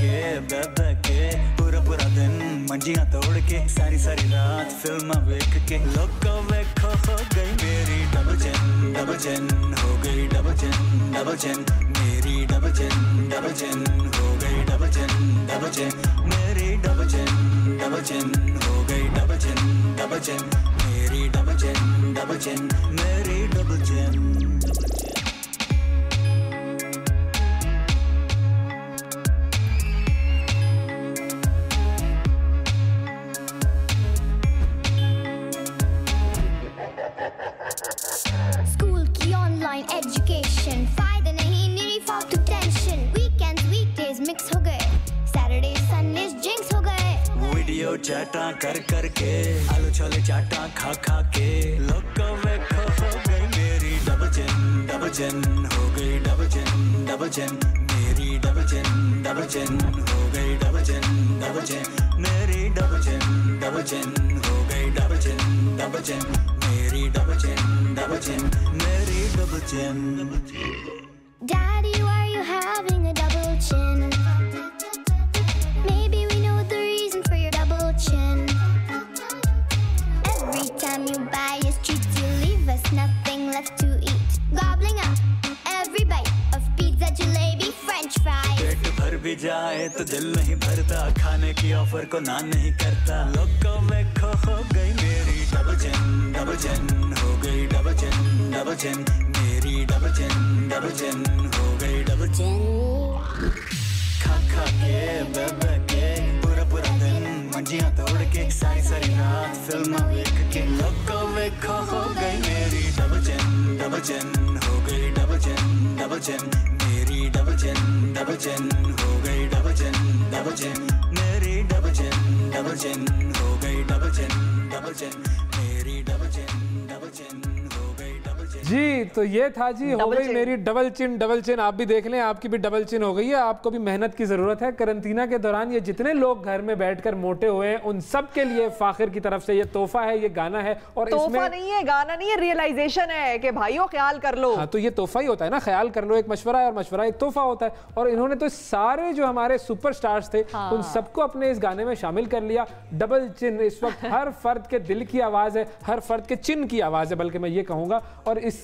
के बह के पूरा पूरा दिन मंजियां तोड़ के सारी सारी रात फिल्म देख के लोगों वेखो हो गई मेरी डबल चिन हो गई डबल चिन मेरी डबल चिन हो गई डबल चिन मेरी डबल चिन हो गई डबल चिन मेरी डबल चिन मेरी डबल चिन। एजुकेशन फायदा नहीं निरी फालतू टेंशन वीकेंड्स वीकडेज मिक्स हो गए सैटरडे संडेज जिंक्स हो गए वीडियो चाटा कर कर के आलू छोले चाटा खा खा के लोगों वेखो हो गई मेरी डबल चिन हो गई डबल चिन मेरी डबल चिन हो गई डबल चिन मेरी डबल चिन हो गई डबल चिन मेरी डबल चिन मेरी double chin. Daddy, why are you having a double chin? Maybe we know the reason for your double chin. Every time you buy us treats, you leave us nothing left to eat. Gobbling up every bite of pizza, jalebi, French fries. पेट भर भी जाए तो दिल नहीं भरता, खाने की offer को ना नहीं करता। लोगों में खो हो गई मेरी डबल चिन हो गई डबल चिन मेरी डबल चिन हो गई डबल चिन। खा खा के बह के पूरा पूरा दिन मंजियां तोड़ के सारी सारी रात फिल्म देख के लोगों में खो हो गई मेरी डबल चिन हो गई डबल चिन मेरी डबल चिन हो गई डबल चिन मेरी डबल चिन हो गई डबल चिन मेरी डबल चिन हो गई डबल चिन। जी तो ये था जी, हो गई मेरी डबल चिन। आप भी देख लें, आपकी भी डबल चिन हो गई है। आपको भी मेहनत की जरूरत है। करंटीना के दौरान ये जितने लोग घर में बैठकर मोटे हुए हैं उन सब के लिए फाखिर की तरफ से ये तोहफा है, ये गाना है। और तोहफा नहीं है, गाना नहीं है, रियलाइजेशन है कि भाइयों ख्याल कर लो। हाँ, तो ये तोहफा ही होता है ना, ख्याल कर लो एक मशवरा है और मशवरा एक तोहफा होता है। और इन्होंने तो सारे जो हमारे सुपरस्टार्स थे उन सबको अपने इस गाने में शामिल कर लिया। डबल चिन इस वक्त हर फर्द के दिल की आवाज है, हर फर्द के चिन की आवाज है, बल्कि मैं ये कहूंगा। और इस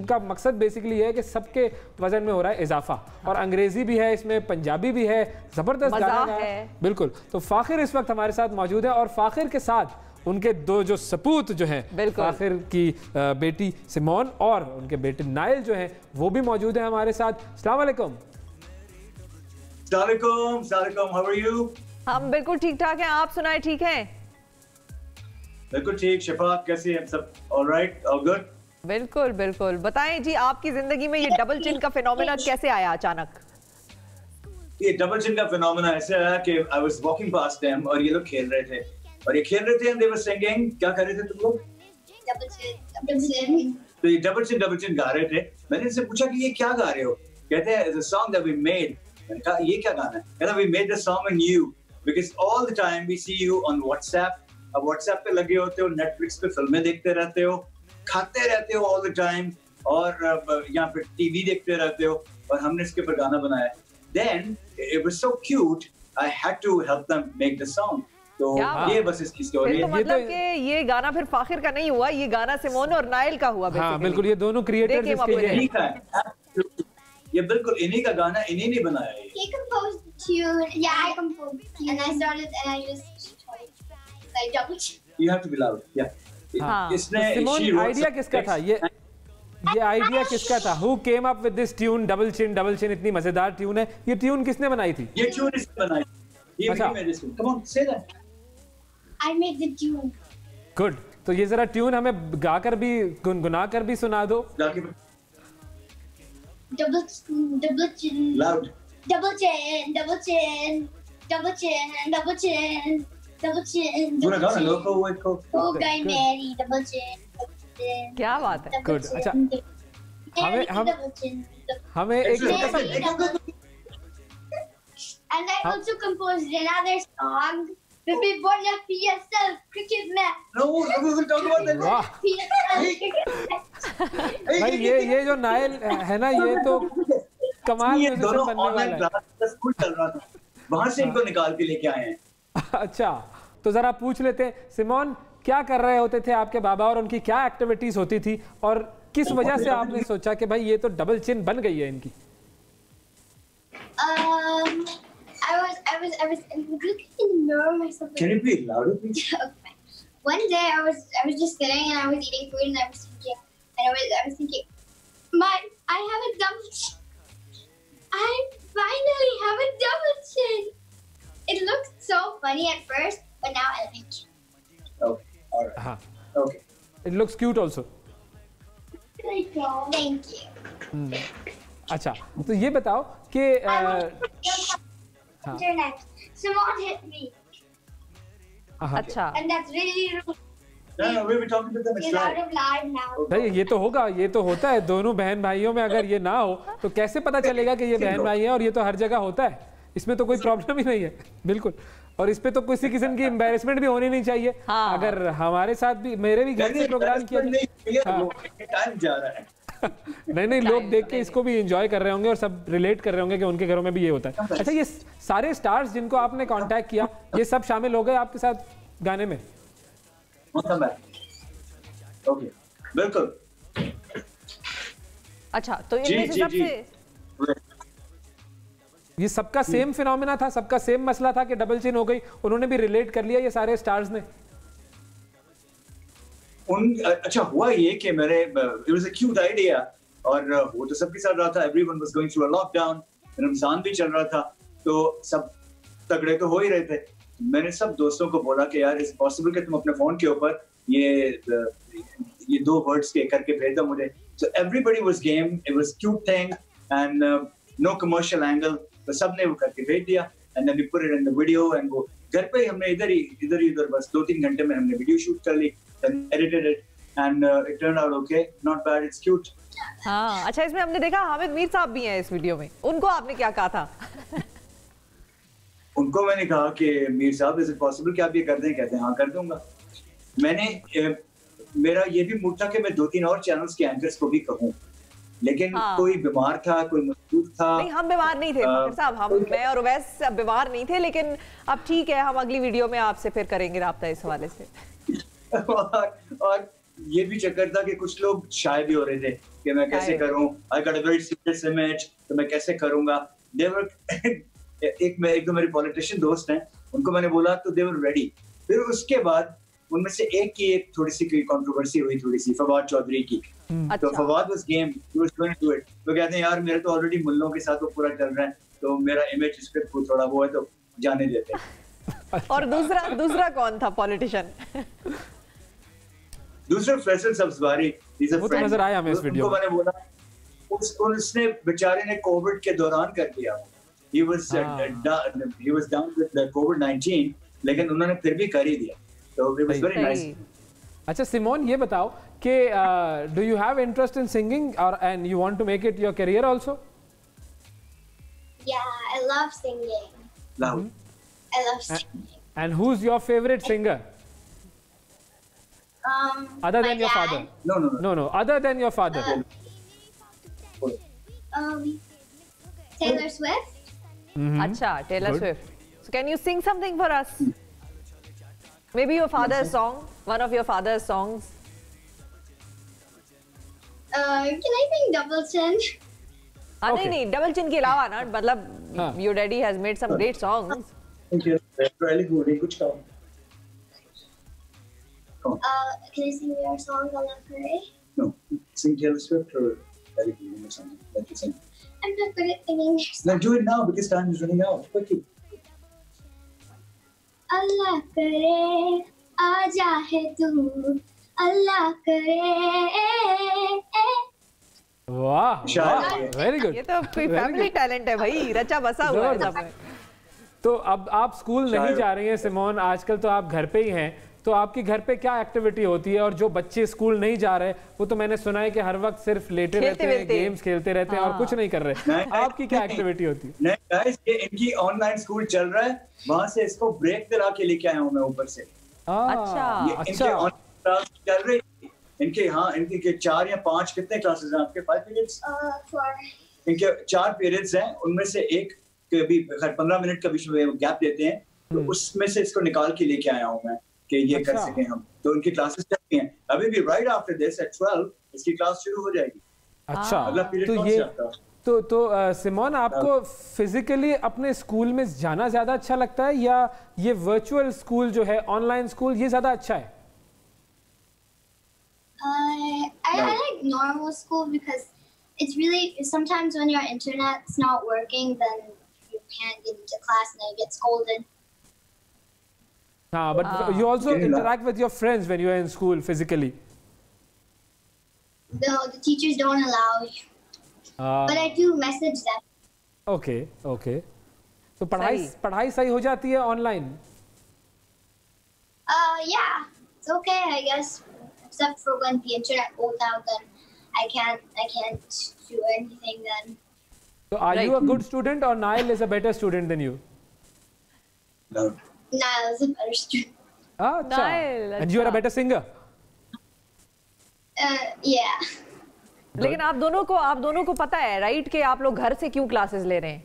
का मकसद बेसिकली है कि सबके वजन में हो रहा है इजाफा। और अंग्रेजी भी है इसमें, पंजाबी भी है, जबरदस्त गाना है बिल्कुल। तो फाखिर इस वक्त हमारे साथ मौजूद है और फाखिर के साथ उनके दो जो सपूत जो हैं, फाखिर की बेटी सिमोन और उनके बेटे नाइल जो हैं वो भी मौजूद है हमारे साथ। अस्सलाम वालेकुम। How are you? हम बिल्कुल ठीक ठाक हैं, आप सुनाए ठीक हैं? बिल्कुल ठीक। शिफा कैसी है? सब ऑलराइट, ऑल गुड? बिल्कुल बिल्कुल। बताएं जी, आपकी जिंदगी में ये डबल चिन का फिनोमेना कैसे आया अचानक? ये डबल चिन का फिनोमेना ऐसे आया कि I was walking past them और ये लोग खेल रहे थे एंड दे वर सिंगिंग। क्या कर रहे थे तुम लोग? Double chin. तो ये डबल चिन गा रहे थे। मैंने इनसे पूछा कि ये क्या गा रहे हो? कहते हैं it's a song that we made. मैंने कहा ये क्या गाना है? कहता we made the song on you because all the time we see you on WhatsApp. अब व्हाट्सएप पे लगे होते हो, नेटफ्लिक्स पे फिल्में देखते रहते हो, खाते रहते हो ऑल द टाइम और यहाँ पे टीवी देखते रहते हो और हमने इसके ऊपर गाना बनाया। Then it was so cute, I had to help them make the song. तो ये बस इसकी स्टोरी है। तो मतलब कि ये गाना फिर फाखिर का नहीं हुआ, ये गाना सिमोन और नाइल का हुआ। हाँ बिल्कुल, ये दोनों क्रिएटर्स इसके हैं। ये बिल्कुल इन्हीं का गाना, इन्हीं ने बनाया है। He composed tune, yeah, I composed, and I started and I just like double chin. You have to be loud, yeah. हाँ, इसने आइडिया किसका था? ये आइडिया किसका था? Who came up with this tune? Double chin इतनी मजेदार tune है। ये ट्यून किसने बनाई थी? ये ट्यून इसने बनाई। ये भी मेरे से। Come on, say that. I made the tune. Good. तो ये जरा ट्यून हमें गाकर भी गुनगुना कर भी सुना दो। Double chin. Loud. Double chin. Double chin. Double chin. Double chin. Double chin. पूरा गाना लोगों को हो गई मेरी डबल चिन। क्या बात है। गुड। अच्छा हमें एक And I also composed another song with the board of PSL cricket match. No, we will talk about that. वाह भाई, ये जो नाइल है ना, ये तो कमाल म्यूजिशियन बनने वाला है। स्कूल चल रहा था वहां से इनको निकाल के लेके आए हैं। अच्छा, तो जरा पूछ लेते हैं सिमोन, क्या कर रहे होते थे आपके बाबा और उनकी क्या एक्टिविटीज होती थी और किस वजह से आपने सोचा कि भाई ये तो डबल चिन बन गई है इनकी? I was looking in the mirror myself. Can you be louder, please? Okay. One day I was just sitting and I was eating food and I was thinking, Mom, I have a double chin. I finally have a double chin. It looked so funny at first, but now I like it. Okay, all right. हाँ, Okay. it looks cute also. Thank you. अच्छा, तो ये बताओ कि Internet. Someone hit me, अच्छा, and that's really rude. No, we were talking to them. It's It's out right. of live now. भाई ये तो होगा, ये तो होता है, दोनों बहन भाइयों में अगर ये ना हो तो कैसे पता चलेगा कि ये बहन भाई है, और ये तो हर जगह होता है, इसमें तो कोई प्रॉब्लम ही नहीं है, बिल्कुल। और इस पे तो किसी किस्म की एम्बैरेसमेंट भी होनी नहीं चाहिए। हाँ। अगर हमारे साथ भी, मेरे भी घर से प्रोग्राम किया टाइम जा रहा है। नहीं, लोग देख के इसको भी एंजॉय कर रहे होंगे और सब रिलेट कर रहे होंगे कि उनके घरों में भी ये होता है। अच्छा, ये सारे स्टार्स जिनको आपने कांटेक्ट किया, ये सब शामिल हो गए आपके साथ गाने में? ओके, बिल्कुल। अच्छा, तो जी, इनमें से जी, सबसे ये सबका सेम फिनोमेना था, सबका सेम मसला था कि डबल चिन हो गई, उन्होंने भी रिलेट कर लिया ये सारे स्टार्स ने? अच्छा हुआ ये कि मेरे it was a cute idea और वो तो सबके साथ रहा था। everyone was going through a lockdown, Ramzan भी चल रहा था, तो सब तगड़े तो हो ही रहे थे। मैंने सब दोस्तों को बोला कि यार इज पॉसिबल कि तुम अपने फोन के ऊपर ये दो वर्ड्स के करके भेज दो मुझे। so everybody was game, it was cute thing and no commercial angle, तो सबने वो करके भेज दिया and then we put it in the video and वो घर पे ही हमने इधर बस 2-3 घंटे में हमने वीडियो शूट कर ली, then edited it and it turned out okay, not bad, it's cute. हाँ, अच्छा, इसमें हमने देखा हामिद मीर साहब भी हैं इस वीडियो में, उनको आपने क्या कहा था? उनको मैंने कहा कि मीर साहब इज इट पॉसिबल कि आप ये कर दें? कहते हैं हाँ कर दूंगा। मैंने मेरा ये भी मूड था कि मैं 2-3 और चैनल्स के एंकर्स को भी कहूँ, लेकिन कोई बीमार था, कोई मजबूर था। नहीं, हम बीमार नहीं थे फखर साहब, मैं और उवैस बीमार नहीं थे, लेकिन अब ठीक है, हम अगली वीडियो में आपसे फिर करेंगे राब्ता इस हवाले से। और ये भी चक्कर था कि कुछ लोग शाय भी हो रहे थे कि मैं कैसे करूं, I got a very serious image, तो मैं कैसे करूंगा। एक दो मेरे पॉलिटिशियन दोस्त हैं, उनको मैंने बोला तो दे वर रेडी। फिर उसके बाद उनमें से एक की एक थोड़ी सी कंट्रोवर्सी हुई, थोड़ी सी फवाद चौधरी की। तो Fawad was game, he was going to it. तो कहते हैं यार मेरे तो ऑलरेडी मुल्लों के साथ वो पूरा चल रहा है, तो मेरा इमेज इस पे थोड़ा वो है, तो जाने देते हैं। और दूसरा कौन था पॉलिटिशियन? दूसरा फैसल सब्जवारी, वो तो नजर आया हमें इस वीडियो में। मैंने बोला उसने बेचारे ने कोविड के दौरान कर दिया। he was down with the COVID-19, लेकिन उन्होंने फिर भी कर ही दिया, तो it was very nice. अच्छा सिमोन, ये बताओ कि do you have interest in singing and you want to make it your career also? Yeah, I love singing. Loud. I love singing. And who's your favorite singer? Other than your father? No, other than your father. Taylor Swift. अच्छा, Taylor Swift. So can you sing something for us? Maybe your father's song, one of your father's songs. Can I sing Double Chin? नहीं, Double Chin के अलावा ना, मतलब your daddy has made some great songs. Really good, कुछ कहो। Can I sing your song, Allah Pray? No, sing Taylor Swift or Ellie Goulding or something that you sing. I'm not good at singing. Now do it now because time is running out. Quickly. Allah करे आजा है तू, Allah करे। वाह, very good. ये तो कोई family talent है भाई, रचा बसा हुआ है सब में। तो अब आप स्कूल नहीं जा रही हैं सिमोन, आजकल तो आप घर पे ही हैं, तो आपकी घर पे क्या एक्टिविटी होती है? और जो बच्चे स्कूल नहीं जा रहे, वो तो मैंने सुना है कि हर वक्त सिर्फ लेटे रहते हैं, गेम्स खेलते रहते हैं और कुछ नहीं कर रहे। आपकी क्या एक्टिविटी होती है? नहीं गाइस, ये इनकी ऑनलाइन स्कूल चल रहा है, वहां से इसको ब्रेक दिला के लेके आया हूं मैं ऊपर से। अच्छा, इनके ऑनलाइन क्लास चल रही, इनके 4 या 5 कितने क्लासेस हैं आपके? 5 पीरियड्स? 4. इनके 4 पीरियड्स हैं, उनमें से एक कभी 15 मिनट का बीच में गैप देते हैं, तो उसमें से इसको निकाल के लेके आया हूँ मैं कि ये कर सकें हम। तो उनकी क्लासेस चलती हैं अभी भी। राइट आफ्टर दिस एट 12 इसकी क्लास शुरू हो जाएगी। अच्छा, अगला पीरियड तो कौन ये सा आपका? तो सिमोन, आपको फिजिकली अपने स्कूल में जाना ज्यादा अच्छा लगता है या ये वर्चुअल स्कूल जो है, ऑनलाइन स्कूल, ये ज्यादा अच्छा है? I like normal school because it's really sometimes when your internet's not working, then you can't get into class and then you get scolded. But you also interact with your friends when you are in school physically. No, the teachers don't allow you. But I do message them. Okay. तो पढ़ाई सही हो जाती है online? Yeah, it's okay, I guess. Except for when the internet goes out, then I can't do anything then. So are you a good student or Nile is a better student than you? No. Niall is a better student. अच्छा. Nile, And you are a better singer? Yeah. लेकिन आप दोनों को पता है right कि आप लोग घर से क्यों क्लासेस ले रहे हैं?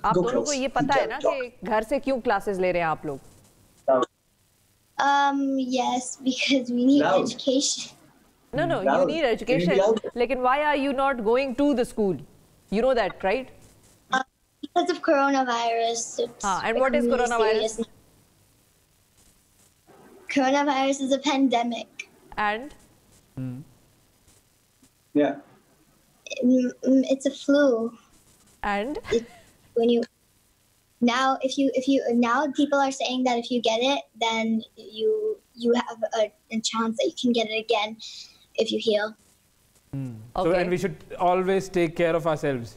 आप Go दोनों को close. ये पता है ना कि घर से क्यों क्लासेस ले रहे हैं आप लोग? Yes, because we need Loud. education. No, you Loud. need Can you education. be loud? लेकिन why are you not going to the school? You know that, right? Because of coronavirus. It's And what is really coronavirus? serious. Coronavirus is a pandemic. And Yeah. It's a flu. and When you now, if you now people are saying that if you get it, then you have a chance that you can get it again if you heal. So, okay. and we should always take care of ourselves.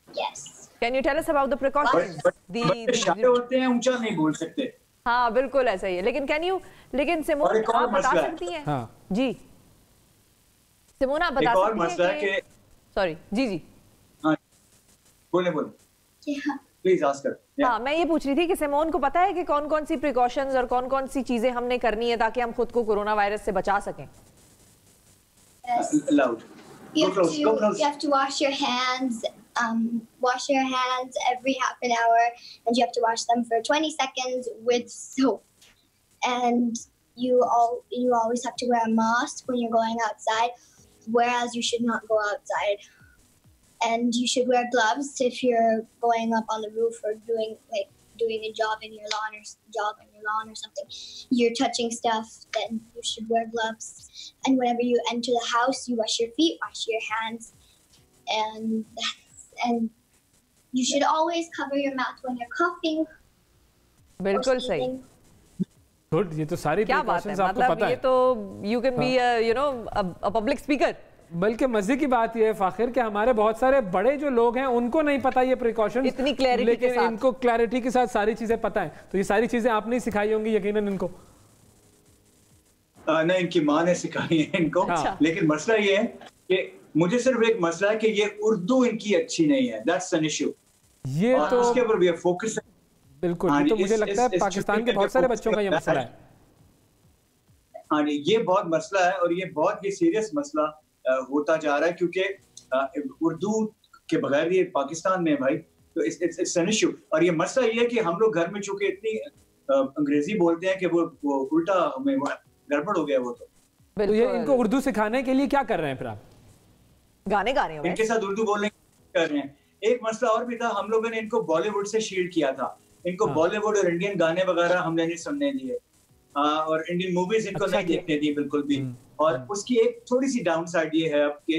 Yes. Can you tell us about the precautions? बच्चे शाये होते हैं, ऊंचा नहीं बोल सकते। हाँ बिल्कुल ऐसा ही है। लेकिन सिमोन और एक और आप बता मसला है। सकती हैं? हाँ. जी सिमोन आप बता एक और सकती मसला है हैं कि सॉरी जी हाँ, बोले Yeah. प्लीज आस्क कर। हाँ मैं ये पूछ रही थी कि सिमोन को पता है कि कौन कौन सी प्रिकॉशंस और कौन कौन सी चीजें हमने करनी है ताकि हम खुद को कोरोना वायरस से बचा सकें? Yes. Loud. You Go close. have to wash your hands. Wash your hands every half an hour, and you have to wash them for 20 seconds with soap. And you always have to wear a mask when you're going outside, whereas you should not go outside. And you should wear gloves if you're going up on the roof or doing a job in your lawn or something. You're touching stuff, then you should wear gloves. And whenever you enter the house, you wash your feet, wash your hands, and you should always cover your mouth when you're coughing. बिल्कुल सही। sneezing. Good, ये तो सारी क्या बात है, precautions आपको मतलब पता ये है। तो you can be a public speaker. बल्कि मजे की बात यह है फाखिर कि हमारे बहुत सारे बड़े जो लोग हैं उनको नहीं पता ये प्रिकॉशंस, इतनी clarity के लेकिन साथ। इनको क्लैरिटी के साथ सारी चीजें पता है। तो ये सारी चीजें आपने ही सिखाई होंगी यकीनन इनको। नहीं, इनकी माँ ने सिखाई है इनको। अच्छा। लेकिन मसला ये है कि मुझे सिर्फ एक मसला है कि ये उर्दू इनकी अच्छी नहीं है। That's an issue. ये और तो उसके ऊपर भी फोकस। बिल्कुल, हाँ ये तो जी, मुझे इस- लगता है इस पाकिस्तान छुट्टी के बहुत पे सारे focus बच्चों का ये करना मसला है। है। हाँ जी, ये बहुत मसला है और ये बहुत ही सीरियस मसला होता जा रहा है क्योंकि उर्दू के बगैर ये पाकिस्तान में है भाई, तो इट्स एन इशू। और ये मसला ये है कि हम लोग घर में चूंकि इतनी अंग्रेजी बोलते हैं कि वो उल्टा हमें गड़बड़ हो गया वो तो ये इनको उर्दू सिखाने के लिए क्या कर रहे हैं फिर आप? गाने गा रहे हो इनके साथ उर्दू बोलने कर रहे हैं। एक मसला और भी था, हम लोगों ने इनको बॉलीवुड से शील्ड किया था। इनको बॉलीवुड और इंडियन गाने वगैरह हमने नहीं सुनने दिए और इंडियन मूवीज इनको अच्छा नहीं देखने दी बिल्कुल भी। और उसकी एक थोड़ी सी डाउन साइड ये है अब कि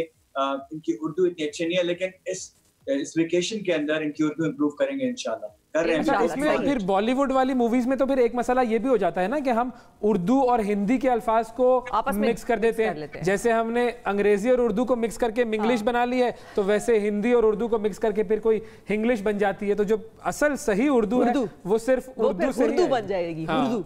इनकी उर्दू इतनी अच्छी नहीं है, लेकिन इस वेकेशन के अंदर इनकी उर्दू इंप्रूव करेंगे इंशाल्लाह। कर रहे अच्छा, हैं इसमें फिर बॉलीवुड वाली मूवीज में तो फिर एक मसला ये भी हो जाता है ना कि हम उर्दू और हिंदी के अल्फाज को आपस में मिक्स कर देते लेते हैं। हैं। जैसे हमने अंग्रेजी और उर्दू को मिक्स करके इंग्लिश बना ली है, तो वैसे हिंदी और उर्दू को मिक्स करके फिर कोई इंग्लिश बन जाती है। तो जो असल सही उर्दू है वो सिर्फ उर्दू से ही उर्दू है। बन जाएगी। हाँ। उर्दू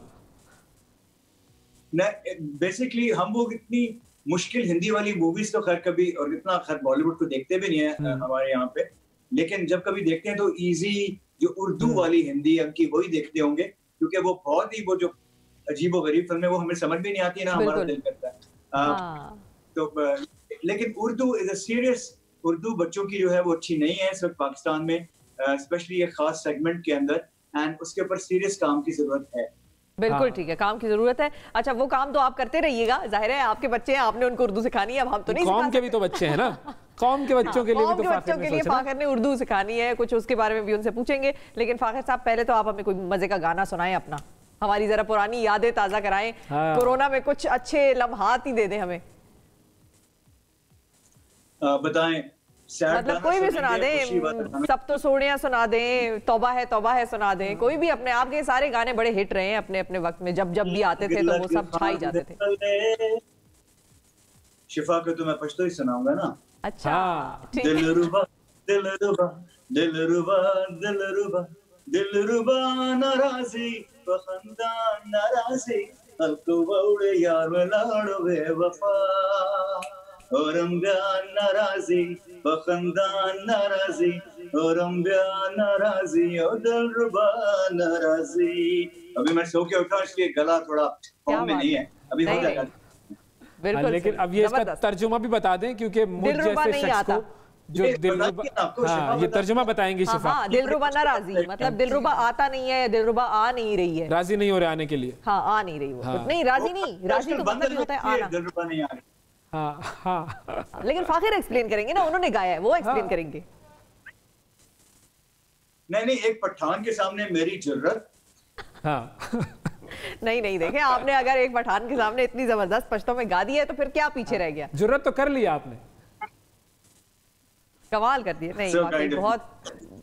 बेसिकली हम लोग इतनी मुश्किल हिंदी वाली मूवीज तो खैर कभी और इतना खैर बॉलीवुड को देखते भी नहीं है हमारे यहाँ पे, लेकिन जब कभी देखते हैं तो इजी जो उर्दू वाली हिंदी उनकी वही देखते होंगे क्योंकि वो बहुत ही वो जो अजीब और गरीब फिल्में वो हमें समझ भी नहीं आती ना, हमारा दिल करता है। तो लेकिन Urdu is a serious Urdu बच्चों की जो है वो अच्छी नहीं है इस वक्त पाकिस्तान में, स्पेशली एक खास सेगमेंट के अंदर, एंड उसके ऊपर सीरियस काम की जरूरत है। बिल्कुल ठीक है, काम की जरूरत है। अच्छा, वो काम तो आप करते रहिएगा, जाहिर है आपके बच्चे हैं, आपने उनको उर्दू सिखानी है, अब हम तो नहीं कौम के भी तो बच्चे हैं ना, कौम के बच्चों के लिए भी तो फाखिर ने उर्दू सिखानी है, कुछ उसके बारे में भी उनसे पूछेंगे। लेकिन फाखिर साहब, पहले तो आप हमें कोई मजे का गाना सुनाएं अपना, हमारी जरा पुरानी यादें ताजा कराएं। कोरोना में कुछ अच्छे लम्हात ही दे दें हमें। बताएं, मतलब कोई भी सुना दें, सब तो सोनिया सुना दें, तौबा है सुना दें, कोई भी। अपने आपके सारे गाने बड़े हिट रहे हैं अपने अपने वक्त में, जब जब भी आते थे तो वो सब छाई जाते थे। शिफा को तो मैं पश्तो ही सुनाऊंगा ना। अच्छा, दिलरुबा दिलरुबा दिलरुबा दिलरुबा दिलरुबा नाराजी बखंदान नाराजी अलको बौड़े यार लाड़ो बेवफा और अम्बियान नाराजी बखंदान नाराजी और अम्बियान नाराजी और दिलरुबा नाराजी। अभी मैं सो के उठा, इसलिए गला थोड़ा फॉर्म में नहीं है, अभी हो जाएगा। बिल्कुल, लेकिन अब ये इसका तर्जुमा भी बता दें, क्योंकि मुझ जैसे शख्स को जो दिलरुबा, हाँ, ये तर्जुमा बताएंगे शिफा। हाँ, दिलरुबा नाराजी मतलब दिलरुबा आता नहीं है, दिलरुबा आ नहीं रही है, राजी नहीं हो रहे आने के लिए। हाँ, आ नहीं रही वो, नहीं राजी नहीं, राजी तो मतलब होता है आना। दिलरुबा नहीं आ रही। हाँ हाँ, लेकिन फाखिर एक्सप्लेन करेंगे ना, उन्होंने गाया है, वो एक्सप्लेन करेंगे। नहीं, एक पठान के सामने मेरी जुर्रत। हाँ नहीं देखे आपने, अगर एक पठान के सामने इतनी जबरदस्त पश्तो में गा दी है तो फिर क्या पीछे रह गया। जुर्रत तो कर लिया आपने, कमाल कर दिया। नहीं वाकई बहुत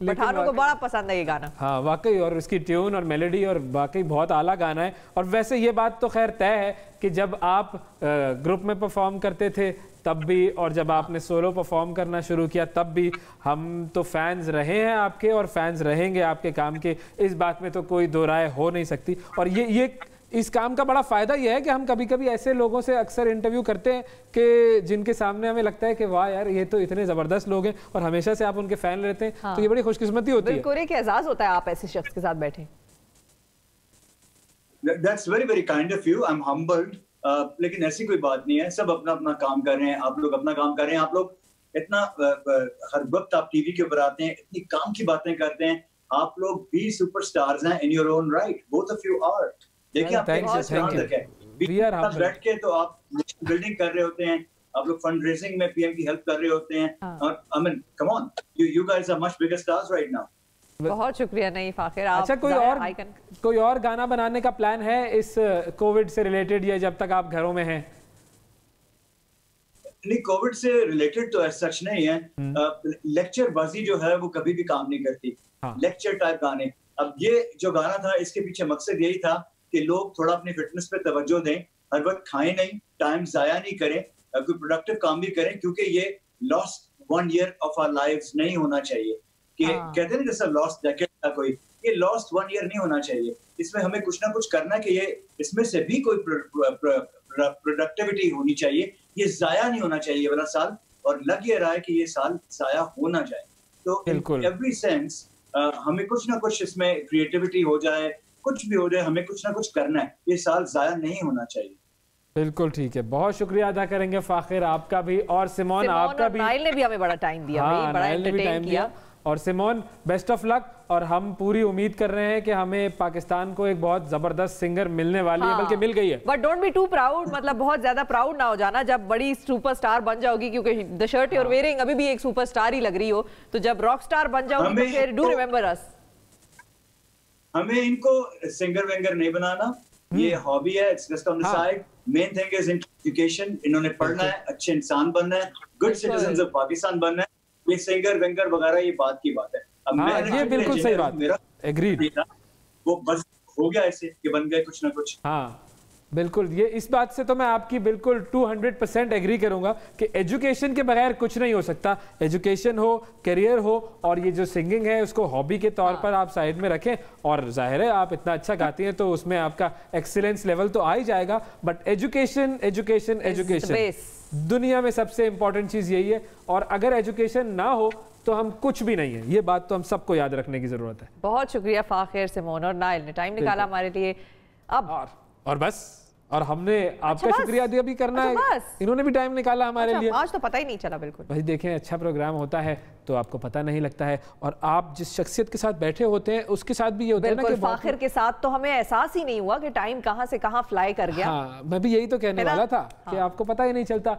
पठानों को बड़ा पसंद है ये गाना। हाँ वाकई, और उसकी ट्यून और मेलोडी और वाकई बहुत आला गाना है। और वैसे ये बात तो खैर तय है कि जब आप ग्रुप में परफॉर्म करते थे तब भी, और जब आपने सोलो परफॉर्म करना शुरू किया तब भी, हम तो फैंस रहे हैं आपके और फैंस रहेंगे आपके काम के, इस बात में तो कोई दो राय हो नहीं सकती। और ये इस काम का बड़ा फायदा यह है कि हम कभी कभी ऐसे लोगों से अक्सर इंटरव्यू करते हैं कि जिनके सामने हमें लगता है कि वाह यार ये तो इतने जबरदस्त लोग हैं, और हमेशा से आप उनके फैन रहते हैं। हाँ। तो ये बड़ी खुशकिस्मती होती है। बिल्कुल, एक एहसास होता है आप ऐसे शख्स के साथ बैठे। That's very very kind of you. I'm humbled. लेकिन ऐसी कोई बात नहीं है, सब अपना अपना काम कर रहे हैं, आप लोग अपना काम कर रहे हैं। आप लोग इतना हर वक्त आप टीवी के ऊपर आते हैं, इतनी काम की बातें करते हैं, आप लोग भी सुपरस्टार्स हैं in your own right, both of you are. देखिए आप बैठ के तो आप बिल्डिंग कर रहे होते हैं, आप लोग फंड रेजिंग में पीएम की हेल्प कर रहे होते हैं, और I mean come on, you guys are much bigger stars right now. बहुत शुक्रिया। नहीं फाखिर, आप अच्छा, कोई और गाना बनाने का प्लान है इस कोविड से रिलेटेड, या जब तक आप घरों में हैं? नहीं, कोविड से रिलेटेड तो ऐसा सच नहीं है। लेक्चर बाजी जो है वो कभी भी काम नहीं करती। लेक्चर टाइप गाने, अब ये जो गाना था इसके पीछे मकसद यही था कि लोग थोड़ा अपनी फिटनेस पे तवज्जो दें, हर वक्त खाएं नहीं, टाइम जाया नहीं करें, कोई प्रोडक्टिव काम भी करें, क्योंकि ये lost 1 year of our lives नहीं होना चाहिए। कि कहते हैं जैसा लॉस्ट डेकेड था कोई, ये लॉस्ट 1 year नहीं होना चाहिए। इसमें हमें कुछ ना कुछ करना कि ये इसमें से भी कोई प्रोडक्टिविटी होनी चाहिए, ये जाया नहीं होना चाहिए वाला साल, और लग ये रहा है कि ये साल जाया होना चाहिए। तो एवरी सेंस हमें कुछ ना कुछ इसमें क्रिएटिविटी हो जाए, कुछ भी हो जाए, हमें कुछ ना कुछ करना है, ये साल जाया नहीं होना चाहिए। बिल्कुल ठीक है, बहुत शुक्रिया अदा करेंगे फाखिर आपका भी, और सिमोन आपका भी। नाइल ने भी हमें बड़ा टाइम दिया, हाँ, बड़ा एंटरटेन किया। और सिमोन, बेस्ट ऑफ लक, और हम पूरी उम्मीद कर रहे हैं कि हमें पाकिस्तान को एक बहुत जबरदस्त सिंगर मिलने वाली है, बल्कि मिल गई है। But don't be too proud, मतलब बहुत ज्यादा प्राउड ना हो जाना जब बड़ी सुपरस्टार बन जाओगी, क्योंकि the shirt you are wearing अभी भी एक सुपरस्टार ही लग रही हो, तो जब रॉक स्टार बन जाओगी तो फिर डू रिमेंबर अस। हमें इनको सिंगर वेंगर नहीं बनाना, ये हॉबी है, it's just on the side. Main thing is education, इन्होंने पढ़ना है, अच्छे इंसान बनना है, गुड सिटीजंस ऑफ पाकिस्तान बनना है। ये सिंगर वेंगर वगैरह ये बात की बात है। अब ये बिल्कुल सही बात, मेरा एग्रीड, वो बस हो गया ऐसे कि बन गए कुछ ना कुछ। हाँ बिल्कुल, ये इस बात से तो मैं आपकी बिल्कुल 200% एग्री करूंगा कि एजुकेशन के बगैर कुछ नहीं हो सकता। एजुकेशन हो, करियर हो, और ये जो सिंगिंग है उसको हॉबी के तौर पर आप साइड में रखें। और जाहिर है आप इतना अच्छा गाती हैं तो उसमें आपका एक्सीलेंस लेवल तो आ ही जाएगा, बट एजुकेशन एजुकेशन एजुकेशन दुनिया में सबसे इंपॉर्टेंट चीज यही है, और अगर एजुकेशन ना हो तो हम कुछ भी नहीं है। ये बात तो हम सबको याद रखने की जरूरत है। बहुत शुक्रिया फाखिर, सिमोन और नाइल ने टाइम निकाला हमारे लिए। अब और बस और हमने आपका शुक्रिया अदा भी करना है, इन्होंने भी टाइम निकाला हमारे लिए। आज तो पता ही नहीं चला बिल्कुल। भाई देखें, अच्छा प्रोग्राम होता है तो आपको पता नहीं लगता है, और आप जिस शख्सियत के साथ बैठे होते हैं उसके साथ भी ये होता है ना कि फाखिर के साथ तो हमें एहसास ही नहीं हुआ कि टाइम कहां से कहां फ्लाई कर गया। हाँ, मैं भी यही तो कहने वाला था कि आपको पता ही नहीं चलता।